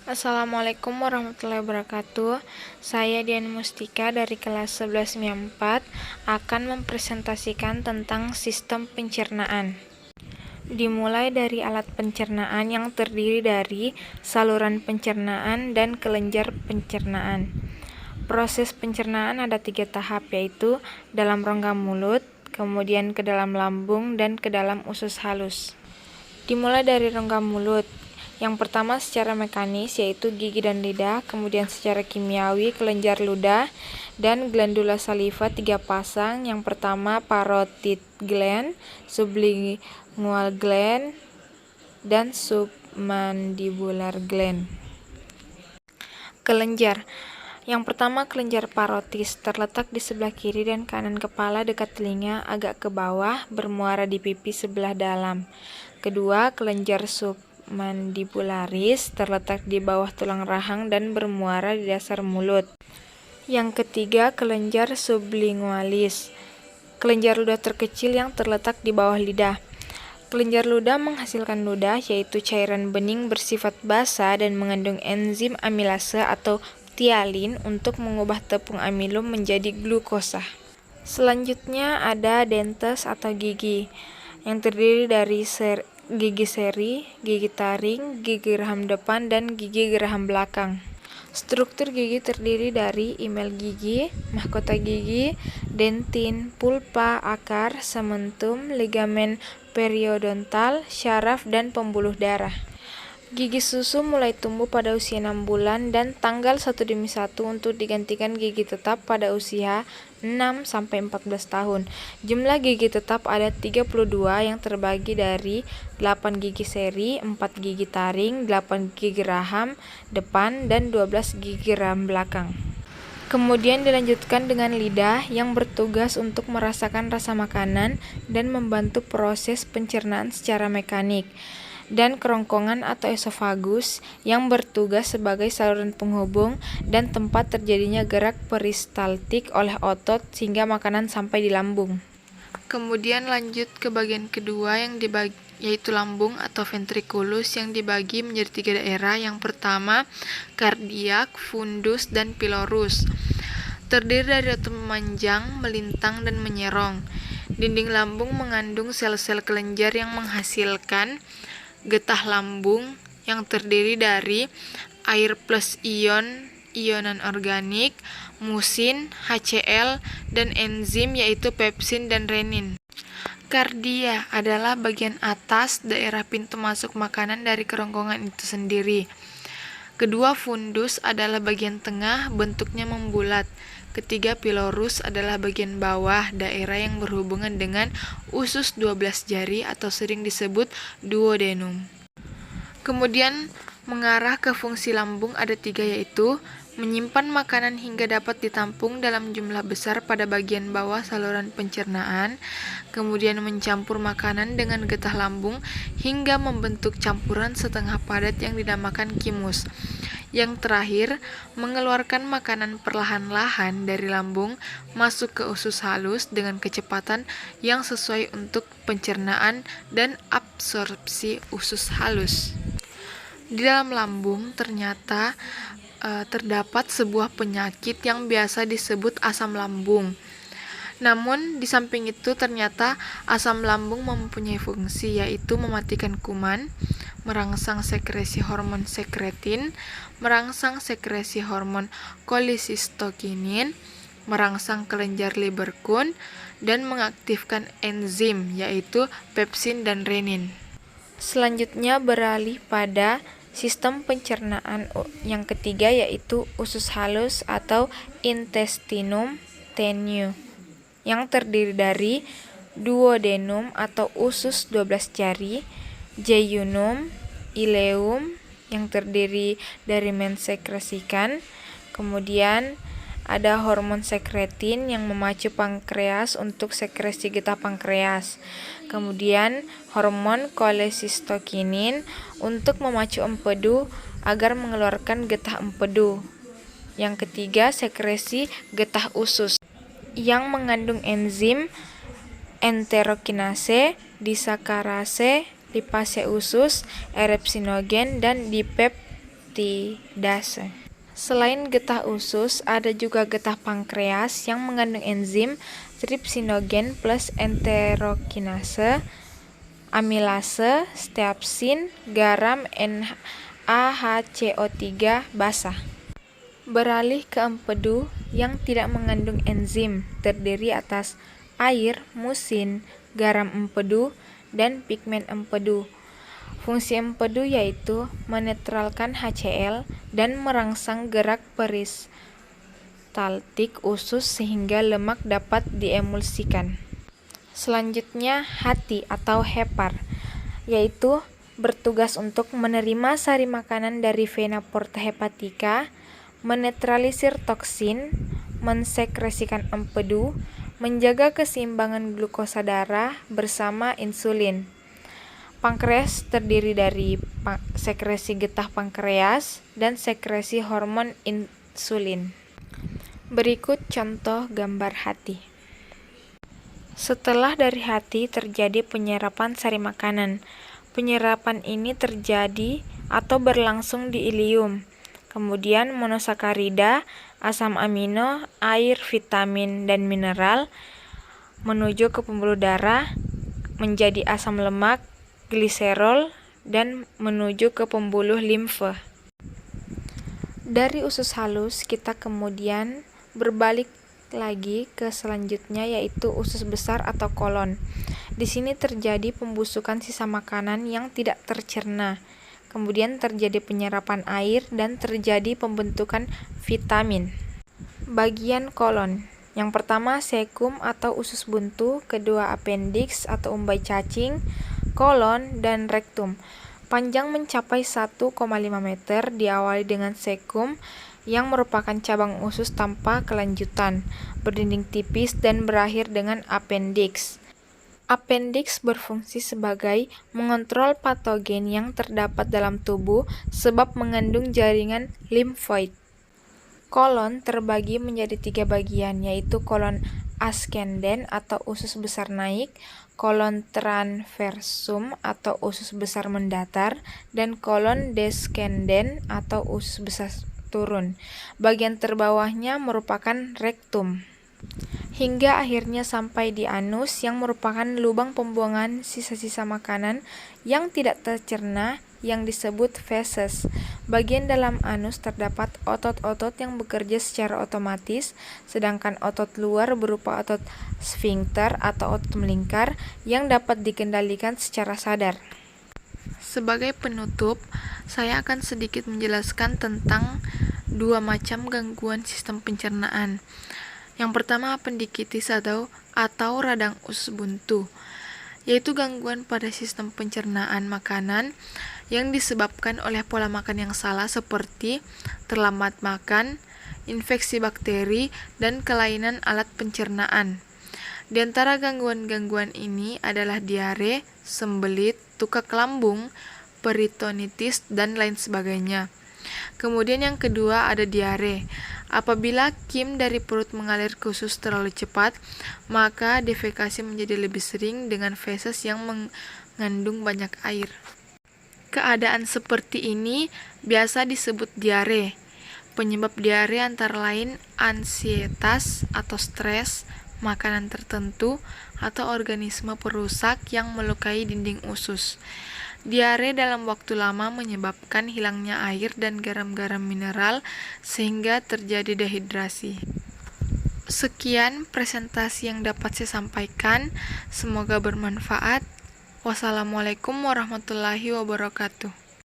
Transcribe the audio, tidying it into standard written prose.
Assalamualaikum warahmatullahi wabarakatuh. Saya Dian Mustika dari kelas 11 MIA 4 akan mempresentasikan tentang sistem pencernaan. Dimulai dari alat pencernaan yang terdiri dari saluran pencernaan dan kelenjar pencernaan. Proses pencernaan ada 3 tahap, yaitu dalam rongga mulut, kemudian ke dalam lambung, dan ke dalam usus halus. Dimulai dari rongga mulut. Yang pertama secara mekanis, yaitu gigi dan lidah, kemudian secara kimiawi kelenjar ludah dan glandula saliva 3 pasang. Yang pertama parotid gland, sublingual gland, dan submandibular gland. Kelenjar. Yang pertama kelenjar parotis, terletak di sebelah kiri dan kanan kepala dekat telinga, agak ke bawah, bermuara di pipi sebelah dalam. Kedua, kelenjar submandibularis, terletak di bawah tulang rahang dan bermuara di dasar mulut. Yang ketiga, kelenjar sublingualis, kelenjar ludah terkecil yang terletak di bawah lidah. Kelenjar ludah menghasilkan ludah, yaitu cairan bening bersifat basa dan mengandung enzim amilase atau ptialin untuk mengubah tepung amilum menjadi glukosa. Selanjutnya ada dentes atau gigi, yang terdiri dari gigi seri, gigi taring, gigi geraham depan, dan gigi geraham belakang. Struktur gigi terdiri dari imel gigi, mahkota gigi, dentin, pulpa, akar, sementum, ligamen periodontal, syaraf, dan pembuluh darah. Gigi susu mulai tumbuh pada usia 6 bulan dan tanggal 1/1 untuk digantikan gigi tetap pada usia 6-14 tahun. Jumlah gigi tetap ada 32 yang terbagi dari 8 gigi seri, 4 gigi taring, 8 gigi geraham depan, dan 12 gigi geraham belakang. Kemudian dilanjutkan dengan lidah yang bertugas untuk merasakan rasa makanan dan membantu proses pencernaan secara mekanik, dan kerongkongan atau esofagus yang bertugas sebagai saluran penghubung dan tempat terjadinya gerak peristaltik oleh otot sehingga makanan sampai di lambung. Kemudian lanjut ke bagian kedua yang yaitu lambung atau ventriculus yang dibagi menjadi 3 daerah. Yang pertama kardiak, fundus, dan pilorus. Terdiri dari otot memanjang, melintang, dan menyerong. Dinding lambung mengandung sel-sel kelenjar yang menghasilkan getah lambung yang terdiri dari air plus ionan organik, musin, HCl, dan enzim yaitu pepsin dan renin. Kardia adalah bagian atas daerah pintu masuk makanan dari kerongkongan itu sendiri. Kedua, fundus adalah bagian tengah, bentuknya membulat. Ketiga, pilorus adalah bagian bawah daerah yang berhubungan dengan usus 12 jari atau sering disebut duodenum. Kemudian mengarah ke fungsi lambung ada 3, yaitu menyimpan makanan hingga dapat ditampung dalam jumlah besar pada bagian bawah saluran pencernaan, kemudian mencampur makanan dengan getah lambung hingga membentuk campuran setengah padat yang dinamakan kimus. Yang terakhir, mengeluarkan makanan perlahan-lahan dari lambung masuk ke usus halus dengan kecepatan yang sesuai untuk pencernaan dan absorpsi usus halus. Di dalam lambung ternyata terdapat sebuah penyakit yang biasa disebut asam lambung. Namun di samping itu ternyata asam lambung mempunyai fungsi, yaitu mematikan kuman, merangsang sekresi hormon sekretin, merangsang sekresi hormon kolisistokinin, merangsang kelenjar Lieberkühn, dan mengaktifkan enzim yaitu pepsin dan renin. Selanjutnya beralih pada sistem pencernaan yang ketiga, yaitu usus halus atau intestinum tenue, yang terdiri dari duodenum atau usus 12 jari, jejunum, ileum yang terdiri dari mensekresikan, kemudian ada hormon sekretin yang memacu pankreas untuk sekresi getah pankreas. Kemudian hormon kolisistokinin untuk memacu empedu agar mengeluarkan getah empedu. Yang ketiga, sekresi getah usus yang mengandung enzim enterokinase, disakarase, lipase usus, erepsinogen, dan dipeptidase. peptidase. Selain getah usus, ada juga getah pankreas yang mengandung enzim trypsinogen plus enterokinase, amilase, stepsin, garam NaHCO3 basa. Beralih ke empedu yang tidak mengandung enzim, terdiri atas air, musin, garam empedu, dan pigmen empedu. Fungsi empedu yaitu menetralkan HCl dan merangsang gerak peristaltik usus sehingga lemak dapat diemulsikan. Selanjutnya hati atau hepar, yaitu bertugas untuk menerima sari makanan dari vena porta hepatica, menetralisir toksin, mensekresikan empedu, menjaga keseimbangan glukosa darah bersama insulin. Pankreas terdiri dari sekresi getah pankreas dan sekresi hormon insulin. Berikut contoh gambar hati. Setelah dari hati terjadi penyerapan sari makanan. Penyerapan ini terjadi atau berlangsung di ilium. Kemudian monosakarida, asam amino, air, vitamin, dan mineral menuju ke pembuluh darah menjadi asam lemak, gliserol, dan menuju ke pembuluh limfe. Dari usus halus kita kemudian berbalik lagi ke selanjutnya, yaitu usus besar atau kolon. Di sini terjadi pembusukan sisa makanan yang tidak tercerna. Kemudian terjadi penyerapan air dan terjadi pembentukan vitamin. Bagian kolon. Yang pertama cecum atau usus buntu, kedua appendix atau umbai cacing, kolon, dan rektum. Panjang mencapai 1,5 meter, diawali dengan cecum yang merupakan cabang usus tanpa kelanjutan, berdinding tipis dan berakhir dengan appendix. Appendix berfungsi sebagai mengontrol patogen yang terdapat dalam tubuh sebab mengandung jaringan limfoid. Kolon terbagi menjadi 3 bagian, yaitu kolon ascendens atau usus besar naik, kolon transversum atau usus besar mendatar, dan kolon descendens atau usus besar turun. Bagian terbawahnya merupakan rektum. Hingga akhirnya sampai di anus yang merupakan lubang pembuangan sisa-sisa makanan yang tidak tercerna yang disebut feses. Bagian dalam anus terdapat otot-otot yang bekerja secara otomatis, sedangkan otot luar berupa otot sfinkter atau otot melingkar yang dapat dikendalikan secara sadar. Sebagai penutup, saya akan sedikit menjelaskan tentang 2 macam gangguan sistem pencernaan. Yang pertama appendicitis atau radang usus buntu, yaitu gangguan pada sistem pencernaan makanan yang disebabkan oleh pola makan yang salah seperti terlambat makan, infeksi bakteri, dan kelainan alat pencernaan. Di antara gangguan-gangguan ini adalah diare, sembelit, tukak lambung, peritonitis, dan lain sebagainya. Kemudian yang kedua ada diare. Apabila kim dari perut mengalir ke usus terlalu cepat, maka defekasi menjadi lebih sering dengan feses yang mengandung banyak air. Keadaan seperti ini biasa disebut diare. Penyebab diare antara lain ansietas atau stres, makanan tertentu, atau organisme perusak yang melukai dinding usus. Diare dalam waktu lama menyebabkan hilangnya air dan garam-garam mineral sehingga terjadi dehidrasi. Sekian presentasi yang dapat saya sampaikan. Semoga bermanfaat. Wassalamualaikum warahmatullahi wabarakatuh.